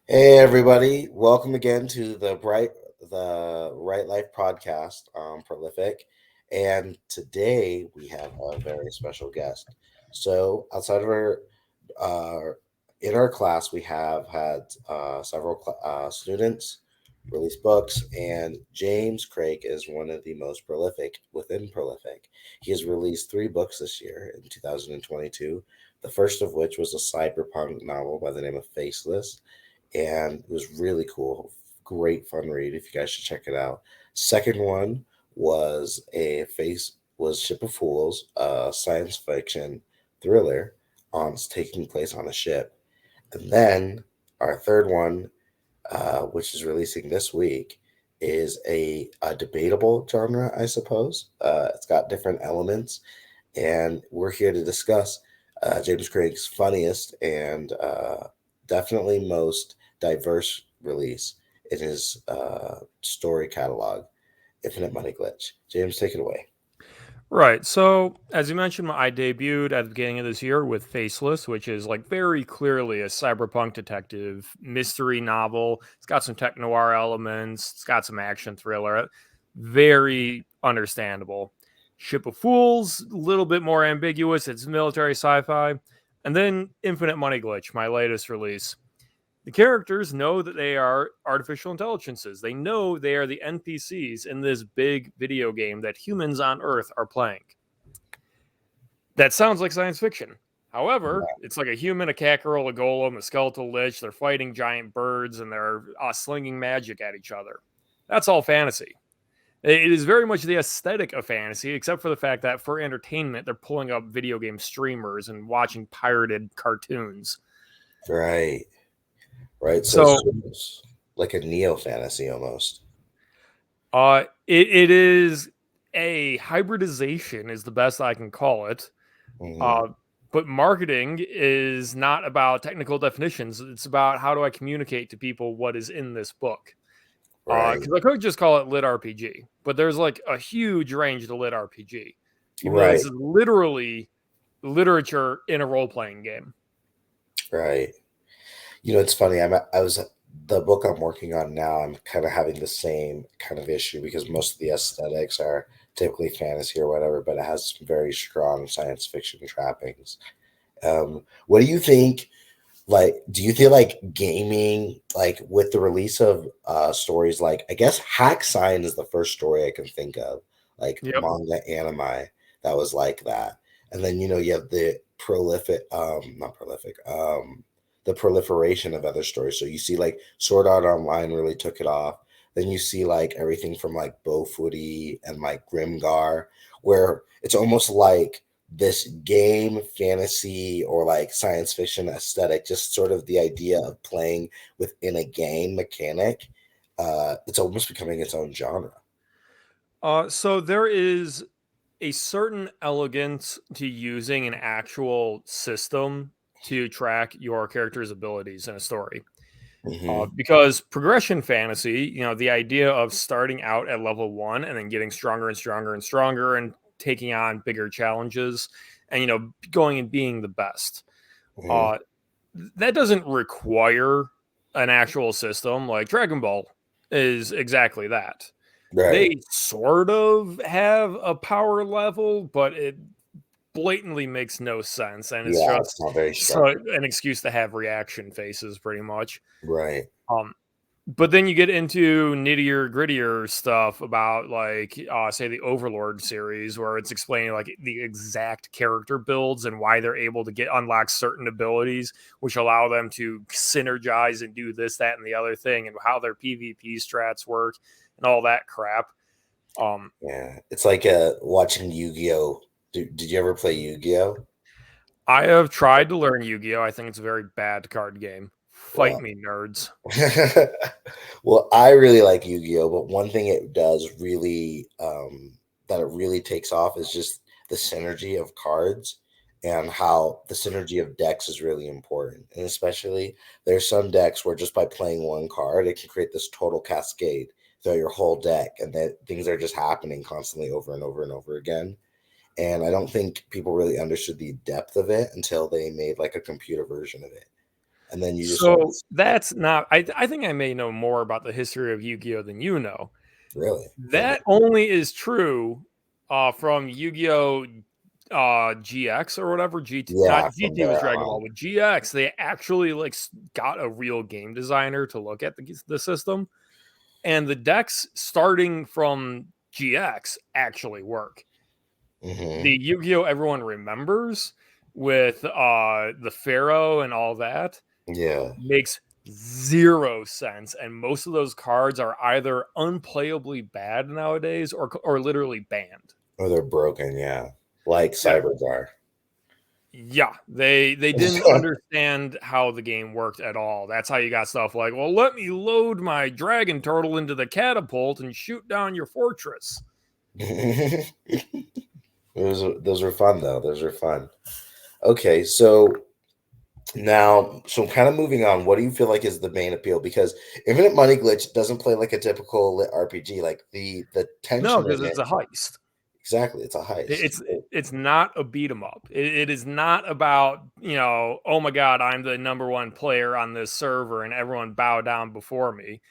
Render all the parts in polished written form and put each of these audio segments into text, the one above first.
Hey everybody, welcome again to the Right Life podcast, Prolific. And today we have a very special guest. So outside of uh, in our class, we have had several students release books, and James Krake is one of the most prolific within Prolific. He has released 3 books this year in 2022. The first of which was a cyberpunk novel by the name of Faceless, and it was really cool. Great fun read if you guys should check it out. Second one was Ship of Fools, a science fiction thriller on taking place on a ship. And then our third one, which is releasing this week, is a debatable genre, I suppose. It's got different elements, and we're here to discuss James Craig's funniest and definitely most diverse release in his story catalog, Infinite Money Glitch. James, take it away. Right. So, as you mentioned, I debuted at the beginning of this year with Faceless, which is like very clearly a cyberpunk detective mystery novel. It's got some tech noir elements, it's got some action thriller. Very understandable. Ship of Fools, a little bit more ambiguous. It's military sci fi. And then Infinite Money Glitch, my latest release. The characters know that they are artificial intelligences. They know they are the NPCs in this big video game that humans on Earth are playing. That sounds like science fiction. However, it's like a human, a cat girl, a golem, a skeletal lich. They're fighting giant birds and they're slinging magic at each other. That's all fantasy. It is very much the aesthetic of fantasy, except for the fact that for entertainment, they're pulling up video game streamers and watching pirated cartoons. Right, right. So So it's like a neo fantasy almost. it is a hybridization, is the best I can call it. Hmm. Uh, but marketing is not about technical definitions. It's about how do I communicate to people what is in this book. Right, Because I could just call it lit RPG, but there's like a huge range to lit RPG, even though right, this is literally literature in a role playing game. right. It's funny. I was the book I'm working on now. I'm kind of having the same kind of issue because most of the aesthetics are typically fantasy or whatever, but it has some very strong science fiction trappings. What do you think? Like, do you feel like gaming, like with the release of stories, like I guess Hack Sign is the first story I can think of, like Yep. manga anime that was like that. And then you have the prolific, not prolific, the proliferation of other stories. So you see like Sword Art Online really took it off. Then you see like everything from like Bowfooty and like Grimgar, where it's almost like this game fantasy or like science fiction aesthetic, just sort of the idea of playing within a game mechanic. It's almost becoming its own genre. So there is a certain elegance to using an actual system to track your character's abilities in a story. Hmm. Because progression fantasy, the idea of starting out at level 1 and then getting stronger and stronger and stronger and taking on bigger challenges and, going and being the best. Hmm. Uh, that doesn't require an actual system. Like Dragon Ball is exactly that. Right. They sort of have a power level, but it blatantly makes no sense. And it's Yeah, just it's not very so structured. an excuse to have reaction faces, pretty much. Right. Um, but then you get into nittier, grittier stuff about like, say, the Overlord series, where it's explaining like the exact character builds and why they're able to get unlock certain abilities, which allow them to synergize and do this, that, and the other thing, and how their PvP strats work and all that crap. Um, Yeah, it's like watching Yu-Gi-Oh. Did you ever play Yu-Gi-Oh? I have tried to learn Yu-Gi-Oh. I think it's a very bad card game. Fight Well, me, nerds. well, I really like Yu-Gi-Oh, but one thing it does really that it really takes off is just the synergy of cards and how the synergy of decks is really important. And especially there's some decks where just by playing one card, it can create this total cascade throughout your whole deck, and that things are just happening constantly over and over and over again. And I don't think people really understood the depth of it until they made like a computer version of it. and then you just start. So that's not. I think I may know more about the history of Yu-Gi-Oh than you know. Really? That only is true from Yu-Gi-Oh GX or whatever. Not Yeah, from GT was there. Dragon Ball, but GX. They actually like got a real game designer to look at the system, and the decks starting from GX actually work. Mm-hmm. The Yu-Gi-Oh everyone remembers with the Pharaoh and all that Yeah. makes zero sense, and most of those cards are either unplayably bad nowadays or literally banned. Or they're broken. Yeah, like Yeah, Cybergar. yeah, they didn't understand how the game worked at all. That's how you got stuff like, well, let me load my dragon turtle into the catapult and shoot down your fortress. Those are fun though. Those are fun. Okay, so now, so kind of moving on, what do you feel like is the main appeal? Because Infinite Money Glitch doesn't play like a typical lit RPG. Like the No, tension because in it's it, a heist. exactly, it's a heist. It's not a beat 'em up. It is not about, oh my god, I'm the number one player on this server and everyone bow down before me.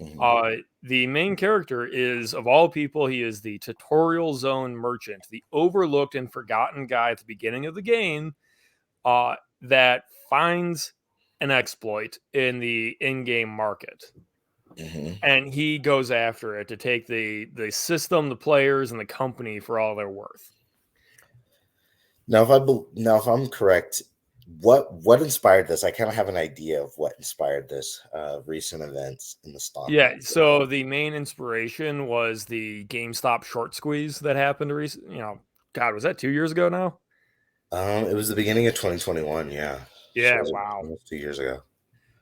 Mhm. The main character is, of all people, he is the tutorial zone merchant, the overlooked and forgotten guy at the beginning of the game that finds an exploit in the in-game market, Mhm. and he goes after it to take the system, the players, and the company for all they're worth. Now, if I'm correct, what inspired this? I kind of have an idea of what inspired this recent events in the stock Yeah, market. so the main inspiration was the GameStop short squeeze that happened recently. God, was that 2 years ago now? It was the beginning of 2021. Yeah, so it Yeah, was wow. almost 2 years ago.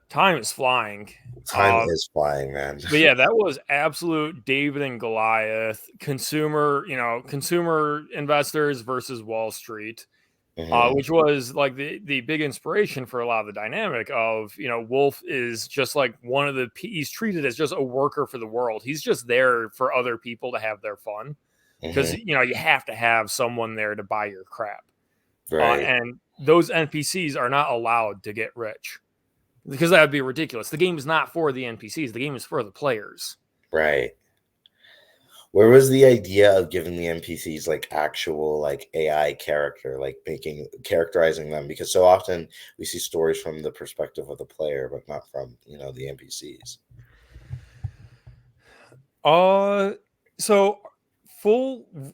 Time is flying. Time is flying, man. But yeah, that was absolute David and Goliath, consumer investors versus Wall Street, Hmm. which was like the big inspiration for a lot of the dynamic of, Wolf is just like he's treated as just a worker for the world. He's just there for other people to have their fun because, Hmm. you have to have someone there to buy your crap. Right, And those NPCs are not allowed to get rich because that would be ridiculous. The game is not for the NPCs. The game is for the players. right. Where was the idea of giving the NPCs like actual like AI character, like making characterizing them? Because so often we see stories from the perspective of the player, but not from the NPCs. Uh, so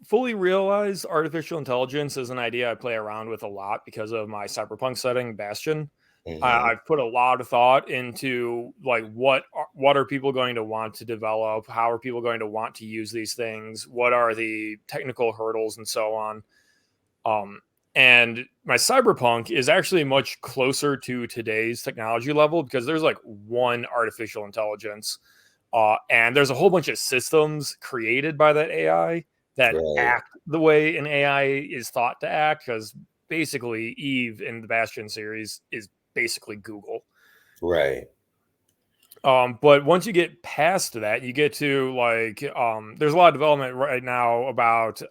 fully realized artificial intelligence is an idea I play around with a lot because of my cyberpunk setting, Bastion. Hmm. I've put a lot of thought into like what are people going to want to develop? How are people going to want to use these things? What are the technical hurdles and so on? Um, and my cyberpunk is actually much closer to today's technology level because there's like one artificial intelligence, and there's a whole bunch of systems created by that AI that Right, act the way an AI is thought to act. Because basically, Eve in the Bastion series is basically Google. right. But once you get past that, you get to like there's a lot of development right now about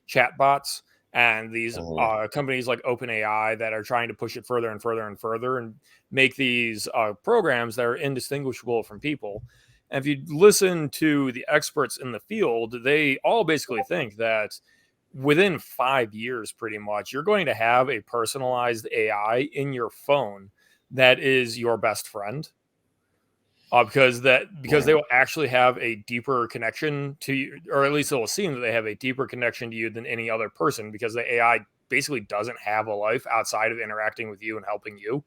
chatbots and these Hmm. companies like OpenAI that are trying to push it further and further and further and make these programs that are indistinguishable from people. And if you listen to the experts in the field, they all basically think that within 5 years, pretty much, you're going to have a personalized AI in your phone that is your best friend, because they will actually have a deeper connection to you, or at least it will seem that they have a deeper connection to you than any other person, because the AI basically doesn't have a life outside of interacting with you and helping you.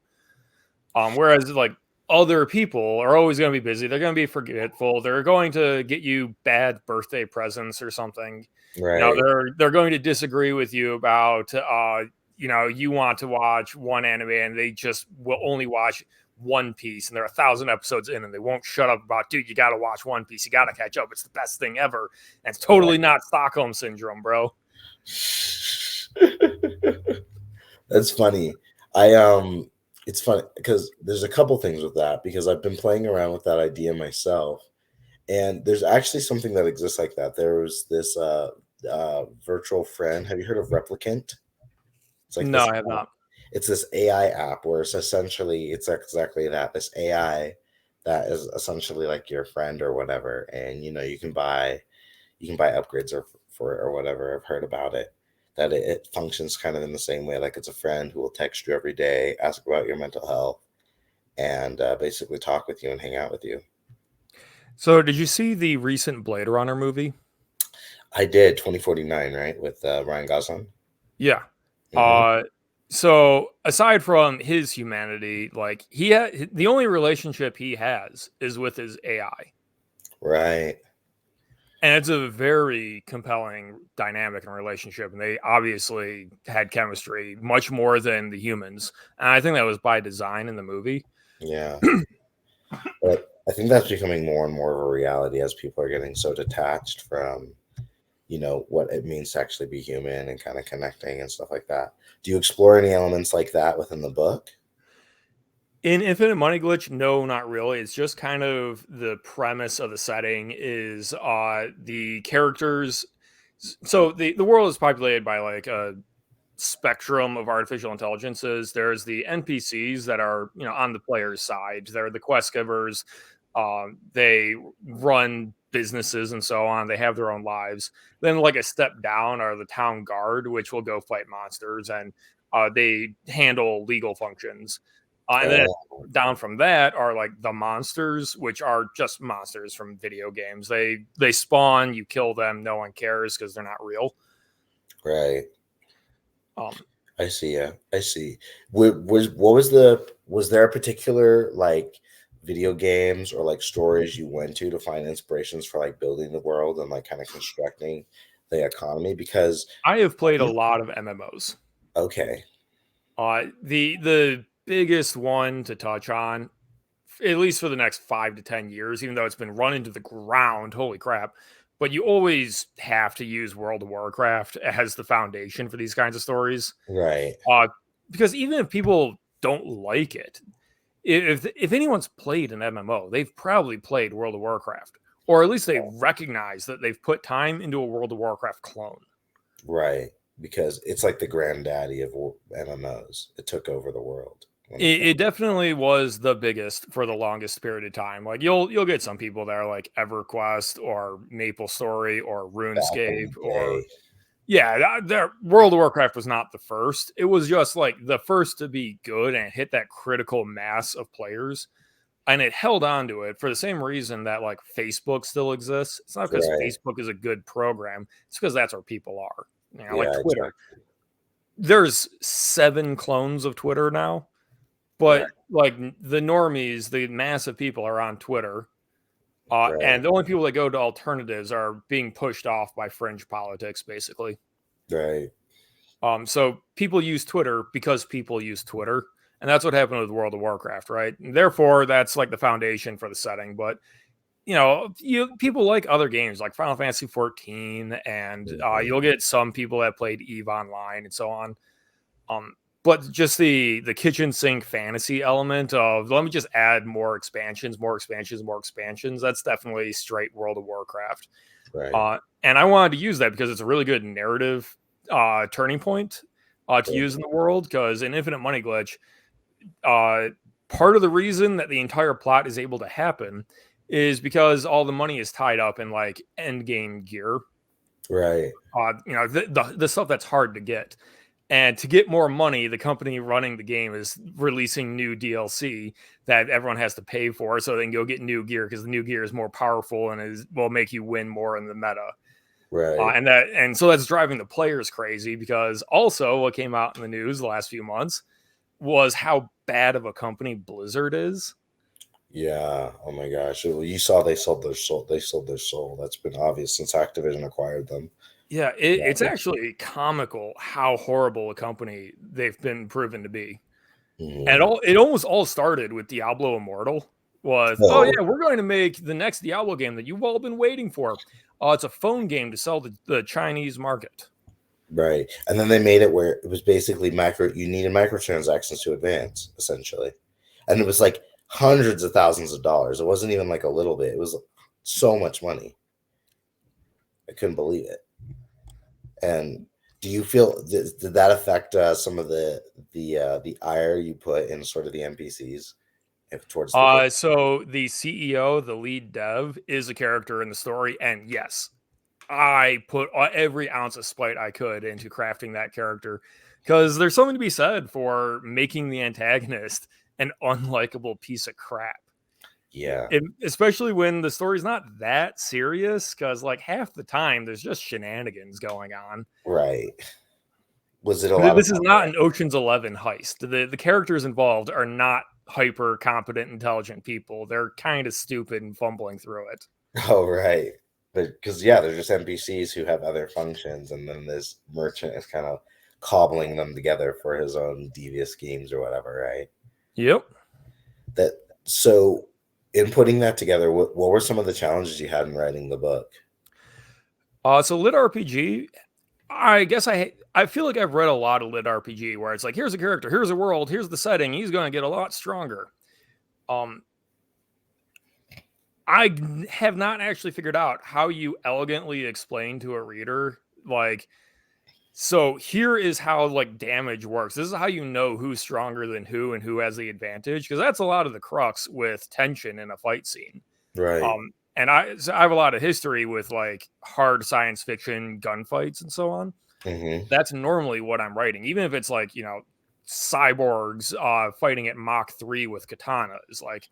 Whereas like other people are always going to be busy, they're going to be forgetful, they're going to get you bad birthday presents or something. Right, They're going to disagree with you about you want to watch one anime and they just will only watch One Piece, and they're 1,000 episodes in and they won't shut up about, dude, you got to watch One Piece, you got to catch up, it's the best thing ever. And it's totally right. not Stockholm syndrome, bro. That's funny. I it's funny because there's a couple things with that because I've been playing around with that idea myself, and there's actually something that exists like that. There was this virtual friend. Have you heard of Replicant? It's like No, this I have app. not. it's this AI app where it's exactly that, this AI that is essentially like your friend or whatever, and you can buy upgrades or whatever. I've heard about it, that it functions kind of in the same way, like it's a friend who will text you every day, ask about your mental health, and basically talk with you and hang out with you. So, did you see the recent Blade Runner movie? I did 2049, right, with Ryan Gosling. Yeah. Hmm. Uh, so aside from his humanity, like the only relationship he has is with his AI. Right. And it's a very compelling dynamic and relationship. And they obviously had chemistry much more than the humans. And I think that was by design in the movie. Yeah. But I think that's becoming more and more of a reality as people are getting so detached from, what it means to actually be human and kind of connecting and stuff like that. Do you explore any elements like that within the book? In Infinite Money Glitch, no, not really. It's just kind of the premise of the setting is the characters. So the world is populated by like a spectrum of artificial intelligences. There's the NPCs that are on the player's side. They're the quest givers. They run businesses and so on. They have their own lives. Then like a step down are the town guard, which will go fight monsters, and they handle legal functions. And then Oh, down from that are like the monsters, which are just monsters from video games. They spawn, you kill them, no one cares because they're not real. right. Um, I see. Yeah, I see. Was there a particular like video games or like stories you went to find inspirations for like building the world and like kind of constructing the economy? Because I have played a lot of MMOs. okay, The biggest one to touch on, at least for the next 5 to 10 years, even though it's been run into the ground, holy crap. But you always have to use World of Warcraft as the foundation for these kinds of stories. right, Uh, because even if people don't like it, if anyone's played an MMO, they've probably played World of Warcraft, or at least they recognize that they've put time into a World of Warcraft clone. right, because it's like the granddaddy of MMOs. It took over the world when it came. It definitely was the biggest for the longest period of time. Like you'll get some people that are like EverQuest or MapleStory or Back in RuneScape the or day. yeah, their World of Warcraft was not the first. It was just like the first to be good and hit that critical mass of players. And it held on to it for the same reason that like Facebook still exists. It's not because Right. Facebook is a good program. It's because that's where people are. Like Yeah, Twitter. exactly. There's 7 clones of Twitter now. Right. But like the normies, the massive people are on Twitter, Right. and the only people that go to alternatives are being pushed off by fringe politics, basically. Right. So people use Twitter because people use Twitter, and that's what happened with World of Warcraft, right? And therefore, that's like the foundation for the setting. But people like other games like Final Fantasy 14, and Mhm. you'll get some people that played Eve Online and so on. Um, but just the kitchen sink fantasy element of let me just add more expansions, more expansions, more expansions. That's definitely straight World of Warcraft. Right. And I wanted to use that because it's a really good narrative turning point to Right. use in the world. Because in Infinite Money Glitch, uh, part of the reason that the entire plot is able to happen is because all the money is tied up in like end game gear. Right. The stuff that's hard to get. And to get more money, the company running the game is releasing new DLC that everyone has to pay for, so they can go get new gear because the new gear is more powerful and will make you win more in the meta. Right. And so that's driving the players crazy because also what came out in the news the last few months was how bad of a company Blizzard is. Yeah. Oh my gosh. Well, you saw they sold their soul. They sold their soul. That's been obvious since Activision acquired them. Yeah, Yeah. it's actually comical how horrible a company they've been proven to be. And Mhm. it almost all started with Diablo Immortal. Was oh Oh, yeah, we're going to make the next Diablo game that you've all been waiting for. It's a phone game to sell the Chinese market. right. And then they made it where it was basically you needed microtransactions to advance, essentially. And it was like hundreds of thousands of dollars. It wasn't even like a little bit. It was so much money. I couldn't believe it. And Do you feel did that affect some of the ire you put in sort of the NPCs towards the game? So the CEO, the lead dev, is a character in the story, and yes, I put every ounce of spite I could into crafting that character because there's something to be said for making the antagonist an unlikable piece of crap. Yeah, Especially when the story's not that serious, because like half the time there's just shenanigans going on. right. Was it a lot of This is not an Ocean's 11 heist. The characters involved are not hyper competent, intelligent people. They're kind of stupid and fumbling through it. oh right, because yeah, they're just NPCs who have other functions, and then this merchant is kind of cobbling them together for his own devious schemes or whatever, right? Yep. That so in putting that together, what were some of the challenges you had in writing the book? So lit RPG, I guess I feel like I've read a lot of lit RPG where it's like here's a character, here's a world, here's the setting, he's going to get a lot stronger. Um, I have not actually figured out how you elegantly explain to a reader like so here is how like damage works. This is how you know who's stronger than who and who has the advantage because that's a lot of the crux with tension in a fight scene. Right. And I have a lot of history with like hard science fiction gunfights and so on. Mm-hmm. That's normally what I'm writing, even if it's like cyborgs fighting at Mach 3 with katanas. Like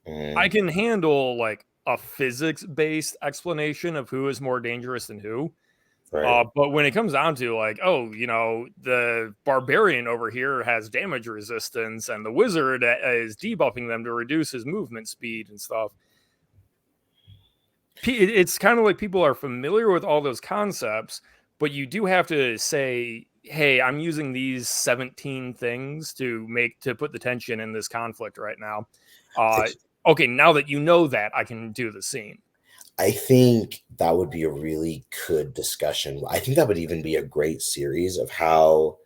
Mm-hmm. I can handle like a physics based explanation of who is more dangerous than who. Right. But when it comes down to like, oh, the barbarian over here has damage resistance, and the wizard is debuffing them to reduce his movement speed and stuff. It's kind of like people are familiar with all those concepts, but you do have to say, "Hey, I'm using these 17 things to put the tension in this conflict right now." I, Okay, now that you know that, I can do the scene. I think that would be a really good discussion. I think that would even be a great series of how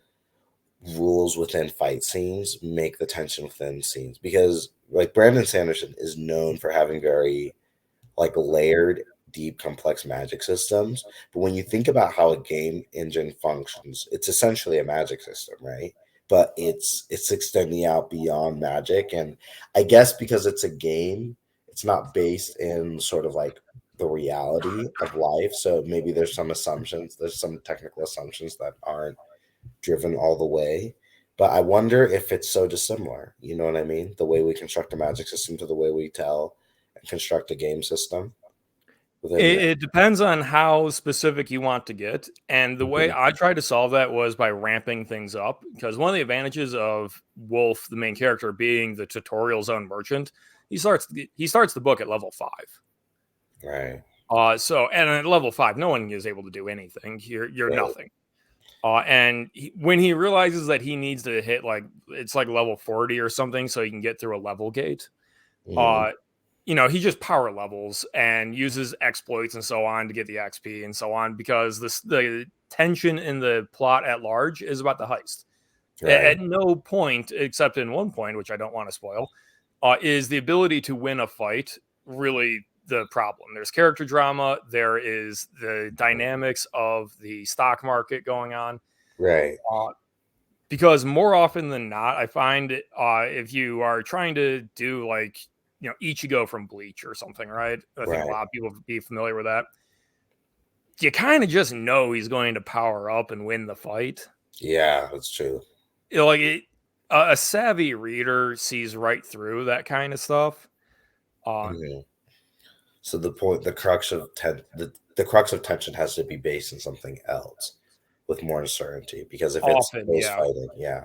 rules within fight scenes make the tension within scenes, because like Brandon Sanderson is known for having very like layered, deep, complex magic systems. But when you think about how a game engine functions, it's essentially a magic system, right? But it's extending out beyond magic. And I guess because it's a game, it's not based in sort of like the reality of life. So maybe there's some technical assumptions that aren't driven all the way. But I wonder if it's so dissimilar. You know what I mean? The way we construct a magic system to the way we tell and construct a game system within the. It depends on how specific you want to get. And the way Mhm. I tried to solve that was by ramping things up. Because one of the advantages of Wolf, the main character, being the tutorial zone merchant, he starts the book at level 5. Right. And at level 5, no one is able to do anything. You're Right. nothing. When he realizes that he needs to hit like it's like level 40 or something, so he can get through a level gate. Mhm. Uh, he just power levels and uses exploits and so on to get the XP and so on because the tension in the plot at large is about the heist. Right. At no point, except in one point, which I don't want to spoil, is the ability to win a fight really the problem. There's character drama, there is the dynamics of the stock market going on. Right. Uh, because more often than not, I find if you are trying to do like Ichigo from Bleach or something, right? I think a Right. lot of people would be familiar with that. You kind of just know he's going to power up and win the fight. Yeah, that's true. Like a savvy reader sees right through that kind of stuff. Uh, Mhm. So the crux of tension has to be based in something else with more uncertainty. Because if it's Often, those yeah. fighting, yeah.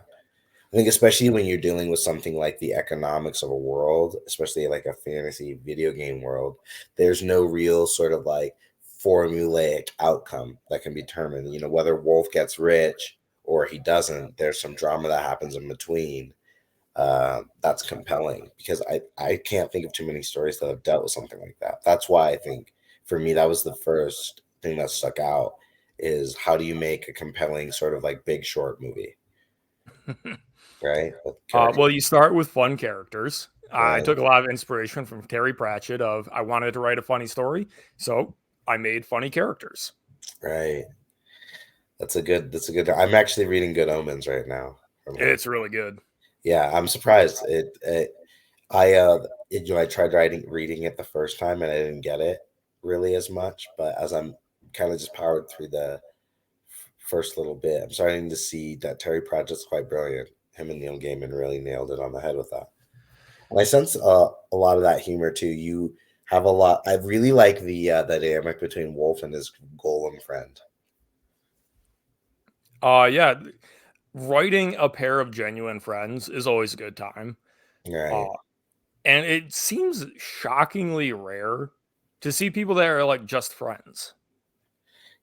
I think especially when you're dealing with something like the economics of a world, especially like a fantasy video game world, there's no real sort of like formulaic outcome that can be determined. Whether Wolf gets rich or he doesn't, there's some drama that happens in between. That's compelling because I can't think of too many stories that have dealt with something like that. That's why I think for me that was the first thing that stuck out is how do you make a compelling sort of like Big Short movie, right? With character, Well, you start with fun characters. I right? took a lot of inspiration from Terry Pratchett of I wanted to write a funny story, so I made funny characters. Right. That's a good. That's a good. I'm actually reading Good Omens right now from him. It's really good. Yeah, I'm surprised. I tried reading it the first time and I didn't get it really as much, but as I'm kind of just powered through the first little bit, I'm starting to see that Terry Pratchett's quite brilliant. Him and Neil Gaiman really nailed it on the head with that. And I sense a lot of that humor too. You have a lot. I really like the dynamic between Wolf and his golem friend. Yeah, writing a pair of genuine friends is always a good time. Right. Uh, and it seems shockingly rare to see people that are like just friends.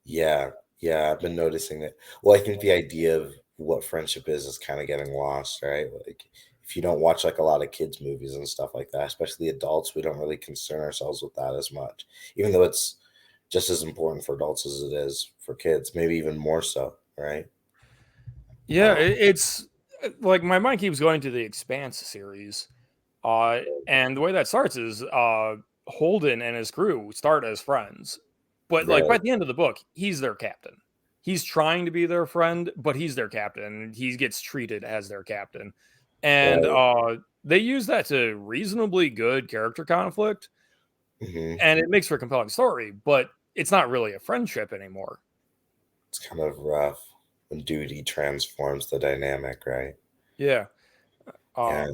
Yeah. Yeah. I've been noticing that. Well, I think the idea of what friendship is kind of getting lost, right? Like if you don't watch like a lot of kids movies and stuff like that, especially adults, we don't really concern ourselves with that as much, even though it's just as important for adults as it is for kids, maybe even more so, right? Yeah, it's like my mind keeps going to the Expanse series. And the way that starts is Holden and his crew start as friends. But like by Right. the end of the book, he's their captain. He's trying to be their friend, but he's their captain. He gets treated as their captain. And Right. they use that to reasonably good character conflict, Hmm. and it makes for a compelling story, but it's not really a friendship anymore. It's kind of rough when duty transforms the dynamic, right? Yeah. Yeah.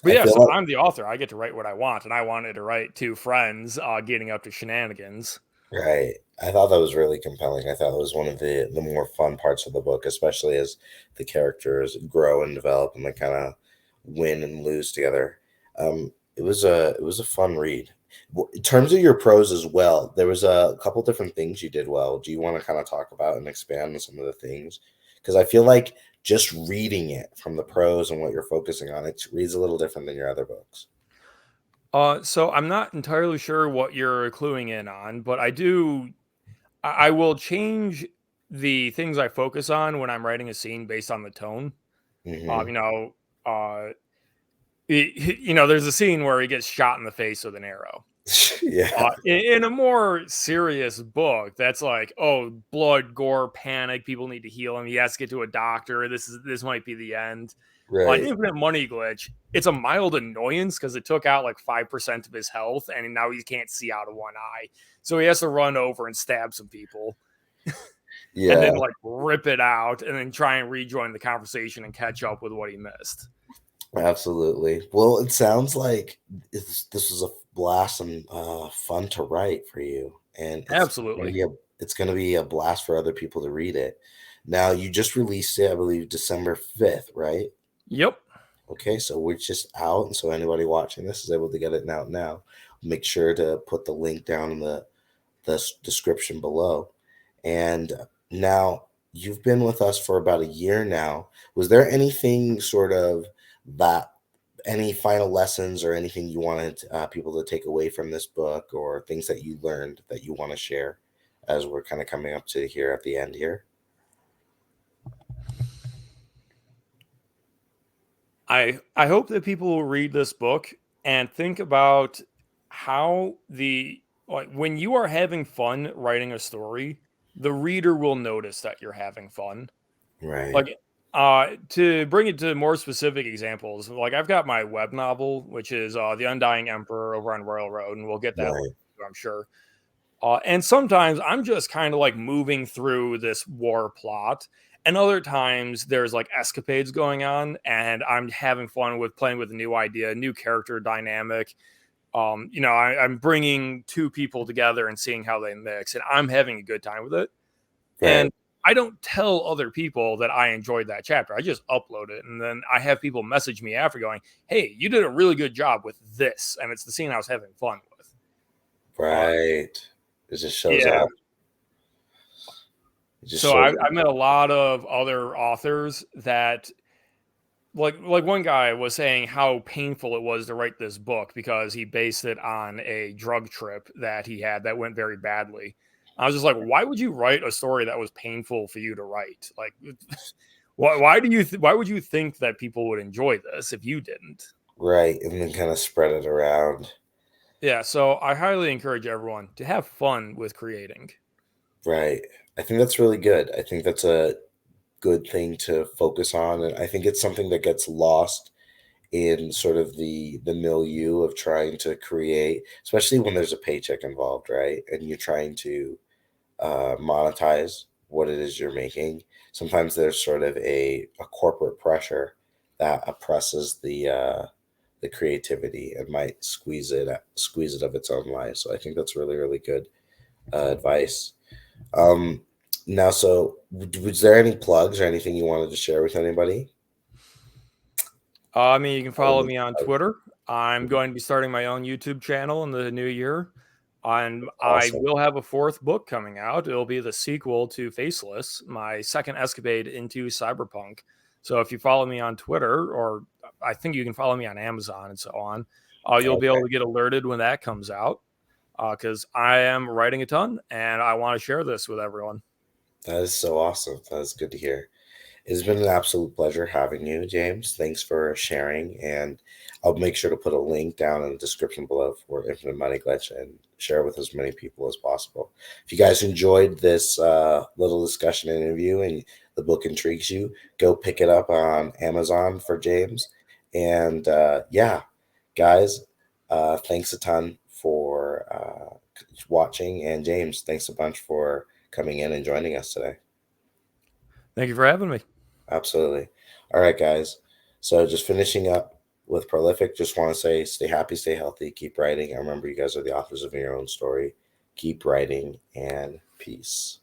But I yeah, feel so like I'm the author. I get to write what I want, and I wanted to write two friends getting up to shenanigans. right. I thought that was really compelling. I thought it was one of the more fun parts of the book, especially as the characters grow and develop and they kind of win and lose together. It was a fun read. In terms of your prose as well, there was a couple different things you did well. Do you want to kind of talk about and expand on some of the things? Because I feel like just reading it from the prose and what you're focusing on, it reads a little different than your other books. So I'm not entirely sure what you're cluing in on, but I will change the things I focus on when I'm writing a scene based on the tone. Hmm. You know, uh, there's a scene where he gets shot in the face with an arrow. Yeah. In a more serious book, that's like, oh, blood, gore, panic. People need to heal him. He has to get to a doctor. This might be the end. On Right. Infinite Money Glitch, it's a mild annoyance because it took out like 5% of his health, and now he can't see out of one eye. So he has to run over and stab some people, and Yeah. then like rip it out, and then try and rejoin the conversation and catch up with what he missed. Absolutely. Well, it sounds like this was a blast and fun to write for you, and gonna Absolutely. be a it's going to be a blast for other people to read it. Now, you just released it, I believe, December 5th, right? Yep. Okay, so we're just out, and so anybody watching this is able to get it out now. Make sure to put the link down in the description below. And now you've been with us for about a year now. Was there anything sort of that any final lessons or anything you wanted people to take away from this book or things that you learned that you want to share as we're kind of coming up to here at the end here? I hope that people will read this book and think about how the like when you are having fun writing a story, the reader will notice that you're having fun. Right, Like to bring it to more specific examples, like I've got my web novel, which is The Undying Emperor over on Royal Road, and we'll get that right, link, I'm sure. And sometimes I'm just kind of like moving through this war plot. And other times there's like escapades going on, and I'm having fun with playing with a new idea, new character dynamic. I'm bringing two people together and seeing how they mix, and I'm having a good time with it. right. And I don't tell other people that I enjoyed that chapter. I just upload it, and then I have people message me after going, "Hey, you did a really good job with this," and it's the scene I was having fun with. Uh, Right. It just shows yeah, up. It just So shows I met a lot of other authors that like one guy was saying how painful it was to write this book because he based it on a drug trip that he had that went very badly. I was just like, why would you write a story that was painful for you to write? Like, why would you think that people would enjoy this if you didn't? right, and then kind of spread it around. Yeah, so I highly encourage everyone to have fun with creating. Right. I think that's really good. I think that's a good thing to focus on, and I think it's something that gets lost in sort of the milieu of trying to create, especially when there's a paycheck involved, right? And you're trying to monetize what it is you're making. Sometimes there's sort of a corporate pressure that oppresses the creativity and might squeeze it of its own life. So I think that's really really good advice. Um, Now, so was there any plugs or anything you wanted to share with anybody? I mean, you can I would follow love me on to- Twitter. I'm going to be starting my own YouTube channel in the new year. And I Awesome. will have a fourth book coming out. It'll be the sequel to Faceless, my second escapade into cyberpunk. So if you follow me on Twitter, or I think you can follow me on Amazon and so on, you'll be Okay. able to get alerted when that comes out. Because I am writing a ton and I want to share this with everyone. That is so awesome. That is good to hear. It's been an absolute pleasure having you, James. Thanks for sharing. And I'll make sure to put a link down in the description below for Infinite Money Glitch and share with as many people as possible. If you guys enjoyed this little discussion interview and the book intrigues you, go pick it up on Amazon for James. And yeah, guys, thanks a ton for watching. And James, thanks a bunch for coming in and joining us today. Thank you for having me. Absolutely. All right, guys. So just finishing up with Prolific, just want to say stay happy, stay healthy, keep writing. I remember you guys are the authors of your own story. Keep writing and peace.